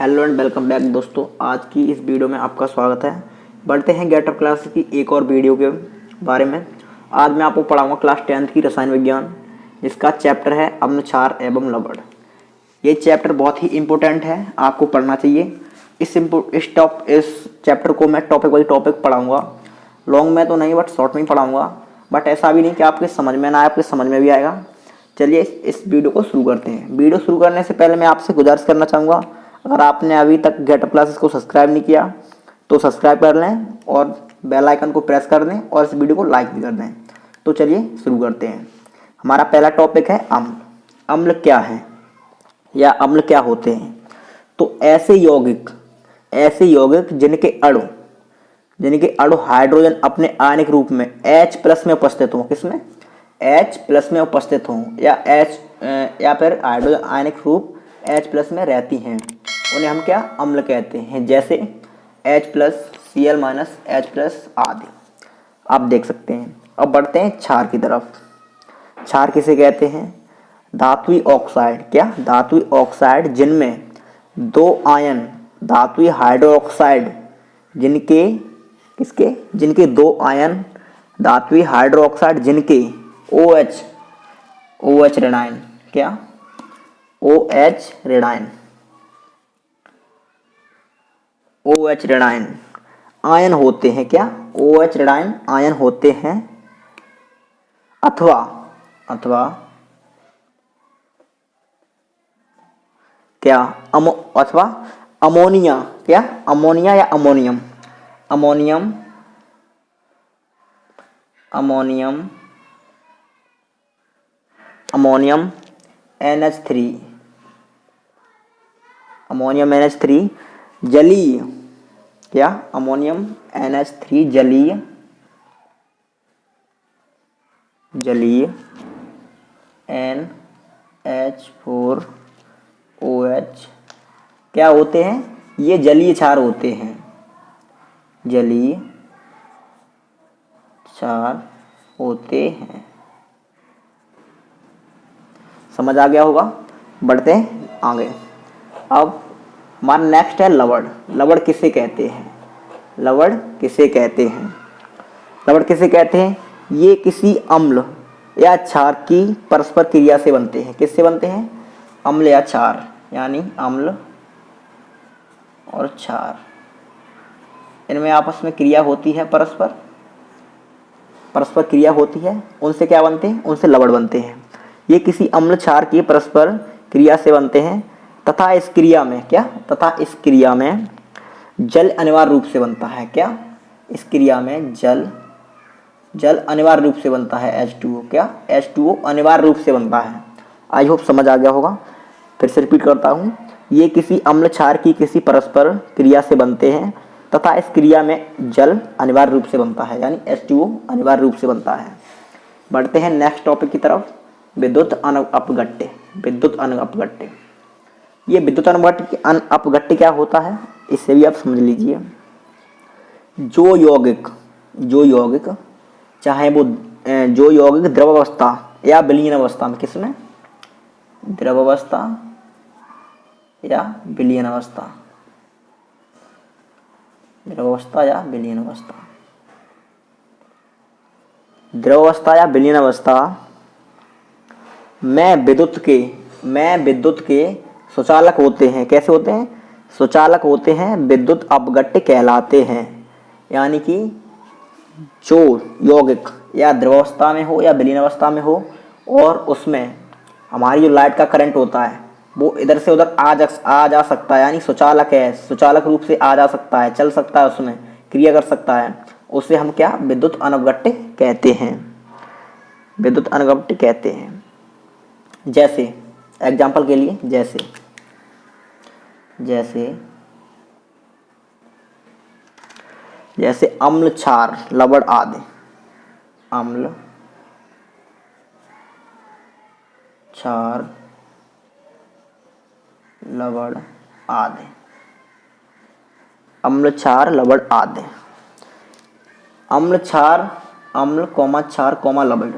Hello and welcome back दोस्तों। आज की इस वीडियो में आपका स्वागत है। बढ़ते हैं गेटअप क्लास की एक और वीडियो के बारे में। आज मैं आपको पढ़ाऊंगा क्लास 10th की रसायन विज्ञान, जिसका चैप्टर है अम्ल क्षार एवं लवण। ये चैप्टर बहुत ही इम्पोर्टेंट है, आपको पढ़ना चाहिए। इस चैप्टर को मैं टॉपिक वाइज टॉपिक पढ़ाऊँगा। लॉन्ग में तो नहीं बट शॉर्ट में ही पढ़ाऊँगा। बट ऐसा भी नहीं कि आपके समझ में ना आए, आपके समझ में भी आएगा। चलिए इस वीडियो को शुरू करते हैं। वीडियो शुरू करने से पहले मैं आपसे गुजारिश करना चाहूँगा, अगर आपने अभी तक गेटअप क्लासेस को सब्सक्राइब नहीं किया तो सब्सक्राइब कर लें और बेल आइकन को प्रेस कर दें और इस वीडियो को लाइक भी कर दें। तो चलिए शुरू करते हैं। हमारा पहला टॉपिक है अम्ल। अम्ल क्या है या अम्ल क्या होते हैं? तो ऐसे यौगिक जिनके अणु हाइड्रोजन अपने आयनिक रूप में H+ में उपस्थित हों। किसमें? H+ में उपस्थित हों या फिर हाइड्रोजन आयनिक रूप H+ में रहती हैं, उन्हें हम क्या अम्ल कहते हैं। जैसे H+, Cl- H+ आदि आप देख सकते हैं। अब बढ़ते हैं क्षार की तरफ। क्षार किसे कहते हैं? धात्विक ऑक्साइड। क्या? धात्विक ऑक्साइड जिनमें दो आयन धात्विक हाइड्रोक्साइड जिनके दो आयन धात्विक हाइड्रोक्साइड जिनके OH ऋणायन। क्या? OH ऋणायन आयन होते हैं। क्या? OH ऋणायन आयन होते हैं। अथवा क्या? अथवा अमोनिया। क्या? अमोनिया या अमोनियम NH3 जलीय। क्या? अमोनियम NH3 जलीय NH4OH क्या होते हैं? ये जलीय क्षार होते हैं। समझ आ गया होगा। बढ़ते हैं आगे। अब हमारा नेक्स्ट है लवण। लवण किसे कहते हैं? ये किसी अम्ल या क्षार की परस्पर क्रिया से बनते हैं। किससे बनते हैं? अम्ल या क्षार, यानी अम्ल और क्षार, इनमें आपस में क्रिया होती है, परस्पर क्रिया होती है। उनसे क्या बनते हैं? उनसे लवण बनते हैं। ये किसी अम्ल क्षार की परस्पर क्रिया से बनते हैं तथा इस क्रिया में जल अनिवार्य रूप से बनता है। क्या? इस क्रिया में जल अनिवार्य रूप से बनता है। H2O। क्या? H2O अनिवार्य रूप से बनता है। आई होप समझ आ गया होगा। फिर से रिपीट करता हूँ। ये किसी अम्ल क्षार की किसी परस्पर क्रिया से बनते हैं तथा इस क्रिया में जल अनिवार्य रूप से बनता है, यानी H2O अनिवार्य रूप से बनता है। बढ़ते हैं नेक्स्ट टॉपिक की तरफ, विद्युत अपघट्य। ये विद्युत अपघट्य क्या होता है, इससे भी आप समझ लीजिए। जो यौगिक चाहे वो द्रव अवस्था या विलीन अवस्था में, किसमें? द्रव अवस्था या विलीन अवस्था में विद्युत के सुचालक होते हैं। कैसे होते हैं? सुचालक होते हैं, विद्युत अपघट्य कहलाते हैं। यानी कि जो यौगिक या द्रवावस्था में हो या विलीन अवस्था में हो और उसमें हमारी जो लाइट का करंट होता है वो इधर से उधर आ जा सकता है, यानी सुचालक रूप से आ जा सकता है, चल सकता है, उसमें क्रिया कर सकता है, उसे हम क्या? विद्युत अपघट्य कहते हैं। जैसे एग्जाम्पल के लिए, जैसे अम्ल क्षार लवण आदि। अम्ल क्षार लवण आदि। अम्ल क्षार लवण,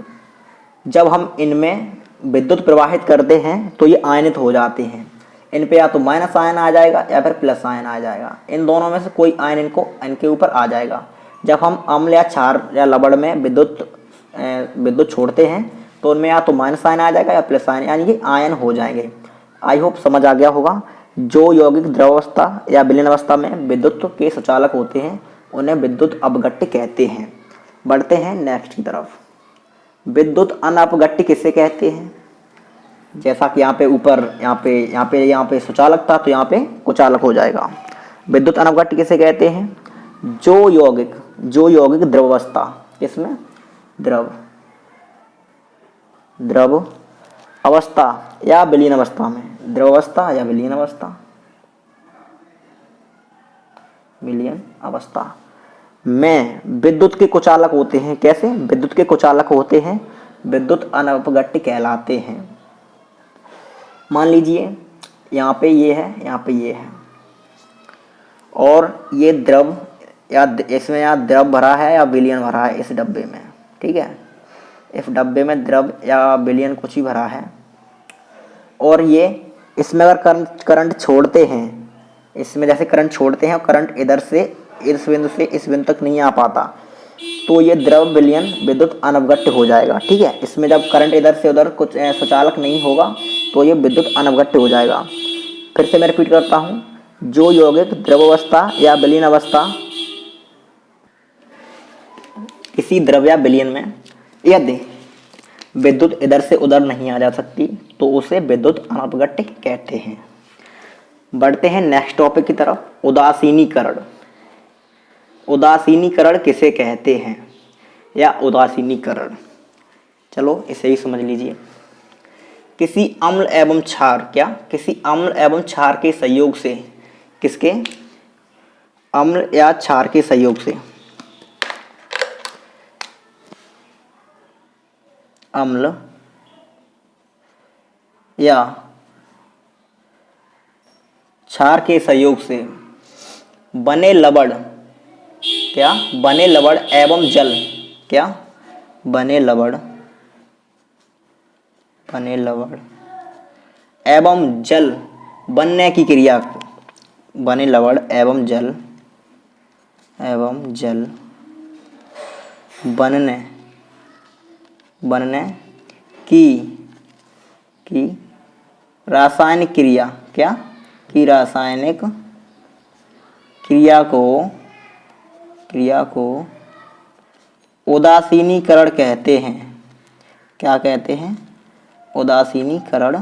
जब हम इनमें विद्युत प्रवाहित करते हैं तो ये आयनित हो जाते हैं। इन पे या तो माइनस आयन आ जाएगा या फिर प्लस आयन आ जाएगा। इन दोनों में से कोई आयन इनके ऊपर आ जाएगा। जब हम अम्ल या क्षार या लवण में विद्युत छोड़ते हैं तो उनमें या तो माइनस आयन आ जाएगा या प्लस आयन, यानी कि आयन हो जाएंगे। आई होप समझ आ गया होगा। जो यौगिक द्रवावस्था या विलीन अवस्था में विद्युत के सुचालक होते हैं उन्हें विद्युत अपघट्य कहते हैं। बढ़ते हैं नेक्स्ट की तरफ। विद्युत अनपघट्य किसे कहते हैं? जैसा कि यहाँ पे ऊपर यहाँ पे सुचालक था तो यहाँ पे कुचालक हो जाएगा। विद्युत अनपघट्य किसे कहते हैं? जो यौगिक द्रवावस्था, किसमें? द्रव अवस्था या विलीन अवस्था में, द्रवावस्था या विलीन अवस्था में विद्युत के कुचालक होते हैं। कैसे? विद्युत के कुचालक होते हैं, विद्युत अनपघट्य कहलाते हैं। मान लीजिए यहाँ पे ये है, यहाँ पे ये है, और ये द्रव या इसमें यहाँ द्रव भरा है या विलयन भरा है इस डब्बे में, ठीक है। इस डब्बे में द्रव या विलयन कुछ ही भरा है, और ये इसमें अगर करंट छोड़ते हैं, इसमें जैसे करंट छोड़ते हैं और करंट इधर से इस बिंदु से इस बिंदु तक नहीं आ पाता तो ये द्रव विलयन विद्युत अनपघट्य हो जाएगा, ठीक है। इसमें जब करंट इधर से उधर कुछ सुचालक नहीं होगा तो ये विद्युत अनपघट्य हो जाएगा। फिर से मैं रिपीट करता हूँ, जो यौगिक द्रवावस्था या विलीन अवस्था किसी द्रव या विलयन में यदि विद्युत इधर से उधर नहीं आ जा सकती तो उसे विद्युत अनपघट्य कहते हैं। बढ़ते हैं नेक्स्ट टॉपिक की तरफ, उदासीनीकरण। उदासीनीकरण किसे कहते हैं या उदासीनीकरण, चलो इसे ही समझ लीजिए। किसी अम्ल एवं क्षार, क्या? किसी अम्ल एवं क्षार के संयोग से, किसके? अम्ल या क्षार के संयोग से, अम्ल या क्षार के संयोग से बने लवण, क्या? बने लवण एवं जल, क्या? बने लवण एवं जल बनने की क्रिया, बने लवण एवं जल बनने की रासायनिक क्रिया, क्या? की रासायनिक क्रिया को उदासीनीकरण कहते हैं। क्या कहते हैं? उदासीनीकरण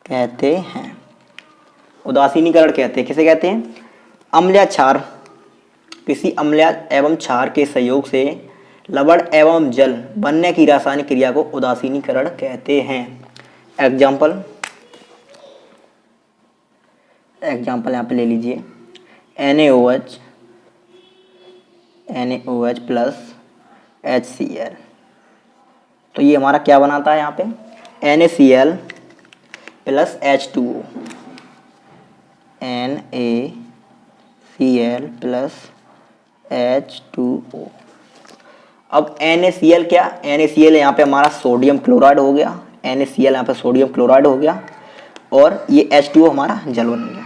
कहते हैं। उदासीनीकरण कहते हैं, किसे कहते हैं? अम्ल या क्षार, किसी अम्ल एवं क्षार के संयोग से लवण एवं जल बनने की रासायनिक क्रिया को उदासीनीकरण कहते हैं। एग्जाम्पल यहाँ पे ले लीजिए, NaOH प्लस HCl, तो ये हमारा क्या बनाता है यहाँ पे? NaCl plus H2O, NaCl plus H2O। अब NaCl क्या? NaCl यहाँ पे हमारा सोडियम क्लोराइड हो गया, NaCl यहाँ पे सोडियम क्लोराइड हो गया, और ये H2O हमारा जल बन गया।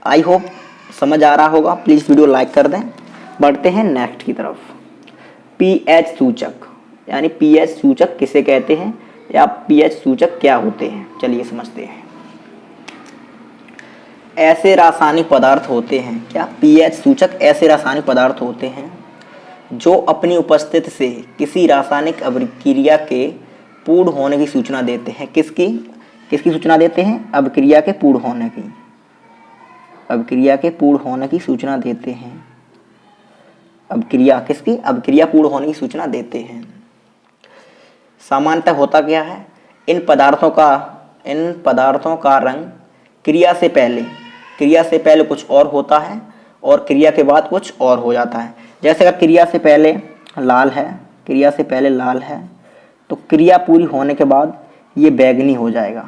आई होप समझ आ रहा होगा, प्लीज़ वीडियो लाइक कर दें। बढ़ते हैं नेक्स्ट की तरफ। pH सूचक, यानी pH सूचक किसे कहते हैं या pH सूचक क्या होते हैं, चलिए समझते हैं। ऐसे रासायनिक पदार्थ होते हैं, क्या? pH सूचक ऐसे रासायनिक पदार्थ होते हैं जो अपनी उपस्थिति से किसी रासायनिक अभिक्रिया के पूर्ण होने की सूचना देते हैं। किसकी सूचना देते हैं? अभिक्रिया के पूर्ण होने की, अभिक्रिया के पूर्ण होने की सूचना देते हैं। अभिक्रिया किसकी? अभिक्रिया पूर्ण होने की सूचना देते हैं। सामान्यतः होता क्या है? इन पदार्थों का रंग क्रिया से पहले कुछ और होता है और क्रिया के बाद कुछ और हो जाता है। जैसे अगर क्रिया से पहले लाल है तो क्रिया पूरी होने के बाद ये बैंगनी हो जाएगा।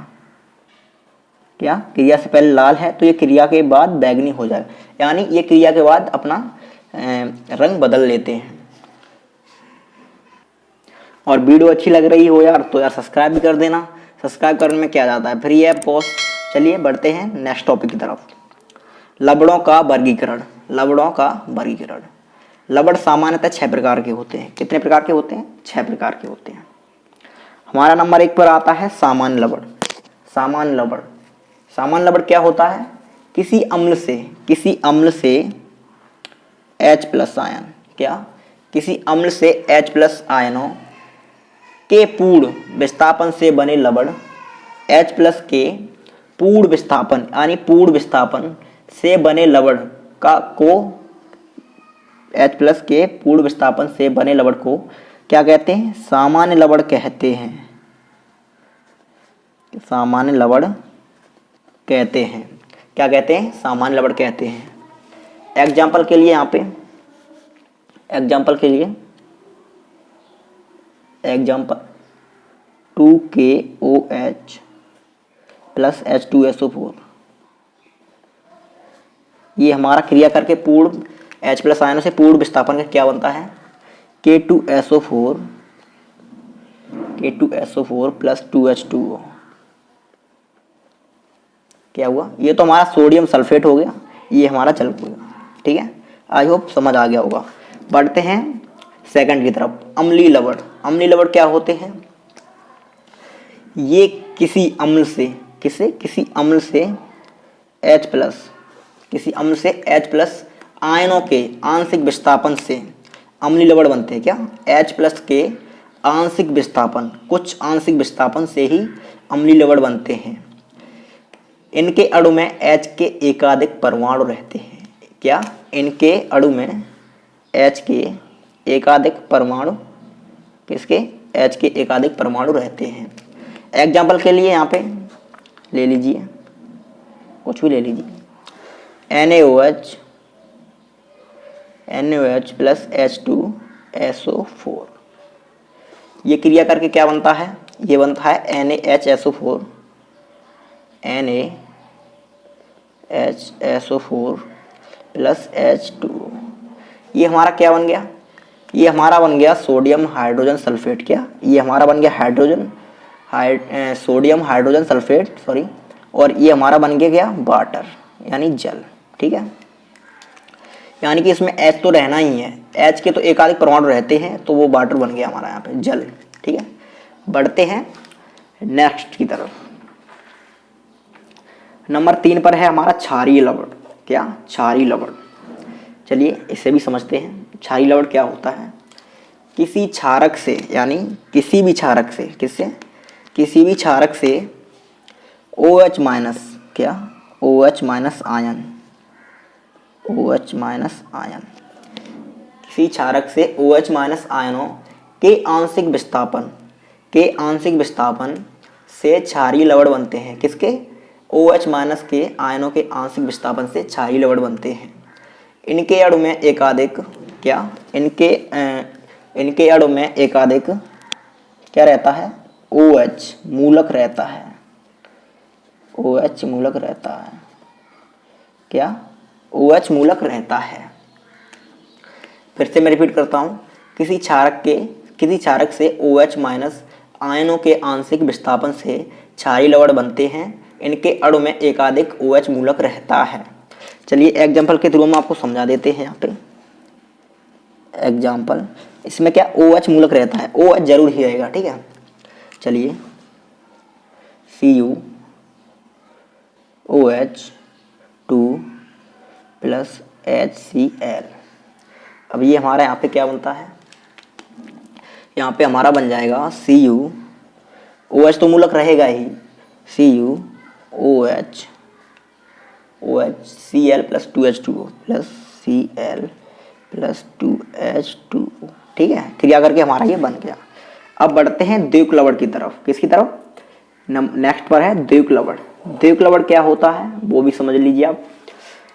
क्या? क्रिया से पहले लाल है तो ये क्रिया के बाद बैंगनी हो जाएगा, यानी ये क्रिया के बाद अपना रंग बदल लेते हैं। और वीडियो अच्छी लग रही हो यार तो यार सब्सक्राइब भी कर देना। सब्सक्राइब करने में क्या जाता है, फ्री है, कॉस्ट चलिए बढ़ते हैं नेक्स्ट टॉपिक की तरफ। लवणों का वर्गीकरण। लवणों का वर्गीकरण। लवण सामान्यतः 6 प्रकार के होते हैं। कितने प्रकार के होते हैं? 6 प्रकार के होते हैं। हमारा नंबर 1 पर आता है सामान्य लवण। सामान्य लवण। सामान्य लवण क्या होता है? किसी अम्ल से H+ आयन, क्या? किसी अम्ल से H+ आयनों के पूर्ण विस्थापन से बने लवण H+ के पूर्ण विस्थापन यानी पूर्ण विस्थापन से बने लवण को H+ के पूर्ण विस्थापन से बने लवण को क्या कहते हैं? सामान्य लवण कहते हैं। सामान्य लवण कहते हैं। क्या कहते हैं? सामान्य लवण कहते हैं। एग्जाम्पल के लिए यहाँ पे एग्जाम्पल 2KOH प्लस H2SO4, ये हमारा क्रिया करके पूर्ण H+ आयनों से पूर्ण विस्थापन का क्या बनता है? K2SO4 plus 2H2O। क्या हुआ? ये तो हमारा सोडियम सल्फेट हो गया, ये हमारा जल हो गया। ठीक है, आई होप समझ आ गया होगा। बढ़ते हैं सेकंड की तरफ। अम्लीय लवण। अम्लीय लवण क्या होते हैं? ये किसी अम्ल से H+ आयनों के आंशिक विस्थापन से अम्लीय लवण बनते हैं। क्या? H+ के आंशिक विस्थापन, कुछ आंशिक विस्थापन से ही अम्लीय लवण बनते हैं। इनके अणु में H के एकाधिक परमाणु रहते हैं। क्या? इनके अणु में H के एकाधिक परमाणु, किसके? H के एकाधिक परमाणु रहते हैं। एग्जाम्पल के लिए यहाँ पे ले लीजिए, कुछ भी ले लीजिए। NaOH प्लस H2SO4, ये क्रिया करके क्या बनता है? ये बनता है NaHSO4 प्लस H2O। ये हमारा क्या बन गया? ये हमारा बन गया सोडियम हाइड्रोजन सल्फेट। क्या? ये हमारा बन गया सोडियम हाइड्रोजन सल्फेट, सॉरी। और ये हमारा बन गया क्या? वाटर यानी जल। ठीक है, यानी कि इसमें H तो रहना ही है, H के तो एकाधिक परमाणु रहते हैं, तो वो वाटर बन गया हमारा यहाँ पे जल। ठीक है, बढ़ते हैं नेक्स्ट की तरफ। नंबर 3 पर है हमारा क्षारीय लवण। क्या? क्षारीय लवण। चलिए इसे भी समझते हैं। क्षारीय लवण क्या होता है? किसी क्षारक से, यानी किसी भी क्षारक से OH-, क्या? OH- आयन, किसी क्षारक से OH- आयनों के आंशिक विस्थापन से क्षारीय लवण बनते हैं। किसके? OH- के आयनों के आंशिक विस्थापन से क्षारीय लवण बनते हैं। इनके अणु में एकाधिक, क्या? इनके अणु में एकाधिक क्या रहता है? OH मूलक रहता है। OH मूलक रहता है। क्या? OH मूलक रहता है। फिर से मैं रिपीट करता हूँ। किसी क्षारक से OH- आयनों के आंशिक विस्थापन से क्षारीय लवण बनते हैं। इनके अणु में एकाधिक OH मूलक रहता है। चलिए एग्जाम्पल के थ्रू हम आपको समझा देते हैं। यहाँ पे एग्जाम्पल, इसमें क्या OH मूलक रहता है? OH जरूर ही रहेगा। ठीक है, चलिए CuOH2 प्लस HCl। अब ये हमारा यहाँ पे क्या बनता है? यहाँ पे हमारा बन जाएगा OH तो मूलक रहेगा ही, CuOHCl plus 2H2O plus Cl plus 2H2O। ठीक है, क्रिया करके हमारा ये बन गया। अब बढ़ते हैं द्विक लवण की तरफ। किसकी तरफ? नेक्स्ट पर है द्विक लवण। द्विक लवण क्या होता है वो भी समझ लीजिए आप।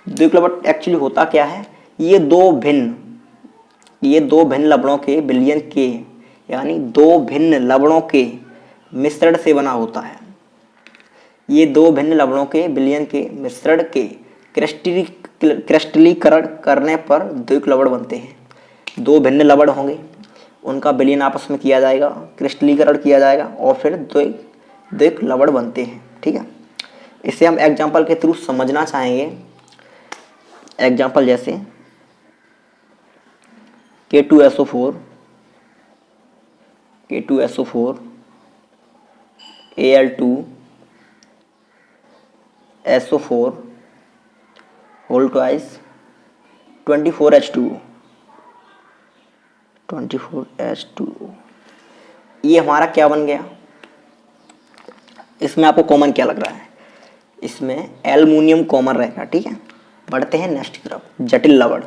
द्विक लवण एक्चुअली होता क्या है? ये दो भिन्न लवणों के विलयन के, यानी दो भिन्न लवणों के मिश्रण से बना होता है। ये दो भिन्न लवणों के विलयन के मिश्रण के क्रिस्टलीकरण करने पर द्विक लवण बनते हैं। दो भिन्न लवण होंगे, उनका विलयन आपस में किया जाएगा, क्रिस्टलीकरण किया जाएगा और फिर द्विक लवण बनते हैं। ठीक है, इसे हम एग्जाम्पल के थ्रू समझना चाहेंगे। एग्जाम्पल जैसे K2SO4 Al2SO4 whole twice 24H2O। ये हमारा क्या बन गया? इसमें आपको कॉमन क्या लग रहा है? इसमें एल्युमिनियम कॉमन रहेगा, ठीक है। बढ़ते हैं नेक्स्ट की तरफ। जटिल लवण।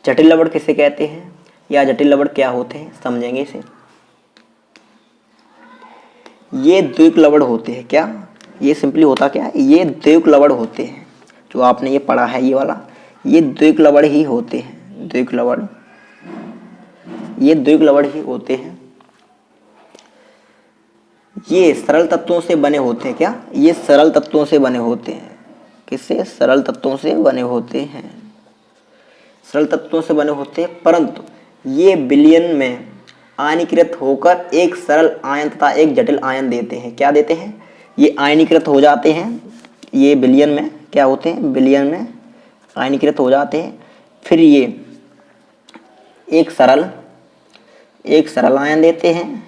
जटिल लवण किसे कहते हैं या जटिल लवण क्या होते हैं, समझेंगे इसे। ये द्विक लवण होते हैं। क्या ये सिंपली होता क्या है? ये द्विक लवण होते हैं। जो आपने ये पढ़ा है ये वाला, ये द्विक लवण ही होते हैं। द्विक लवण, ये द्विक लवण ही होते हैं। ये सरल तत्वों से बने होते हैं। क्या ये सरल तत्वों से बने होते हैं? किससे? सरल तत्वों से बने होते हैं। सरल तत्वों से बने होते हैं, परंतु ये विलयन में आयनीकृत होकर एक सरल आयन तथा एक जटिल आयन देते हैं। क्या देते हैं? ये आयनीकृत हो जाते हैं। ये विलयन में क्या होते हैं? विलयन में आयनीकृत हो जाते हैं। फिर ये एक सरल आयन देते हैं,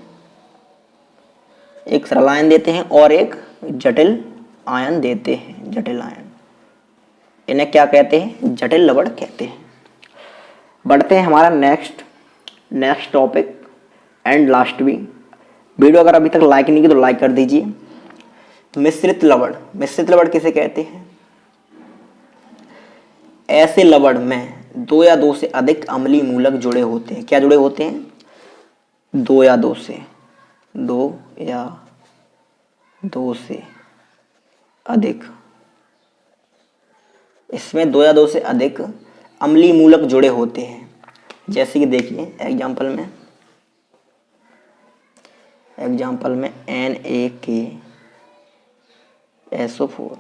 एक सरल आयन देते हैं और एक जटिल आयन देते हैं। जटिल आयन, इन्हें क्या कहते हैं? जटिल लवण कहते हैं। बढ़ते हैं हमारा नेक्स्ट टॉपिक एंड लास्ट भी। वीडियो अगर अभी तक लाइक नहीं की तो लाइक कर दीजिए। मिश्रित लवण। मिश्रित लवण किसे कहते हैं? ऐसे लवण में 2 या 2 से अधिक अम्लीय मूलक जुड़े होते हैं। क्या जुड़े होते हैं? 2 या 2 से अधिक। इसमें 2 या 2 से अधिक अम्लीय मूलक जुड़े होते हैं। जैसे कि देखिए एग्जाम्पल में NaKSO4,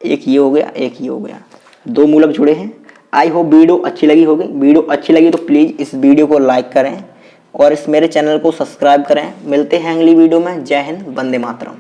एक ये हो गया, एक ये हो गया, 2 मूलक जुड़े हैं। आई होप वीडियो अच्छी लगी होगी। वीडियो अच्छी लगी तो प्लीज़ इस वीडियो को लाइक करें और इस मेरे चैनल को सब्सक्राइब करें। मिलते हैं अगली वीडियो में। जय हिंद, वंदे मातरम।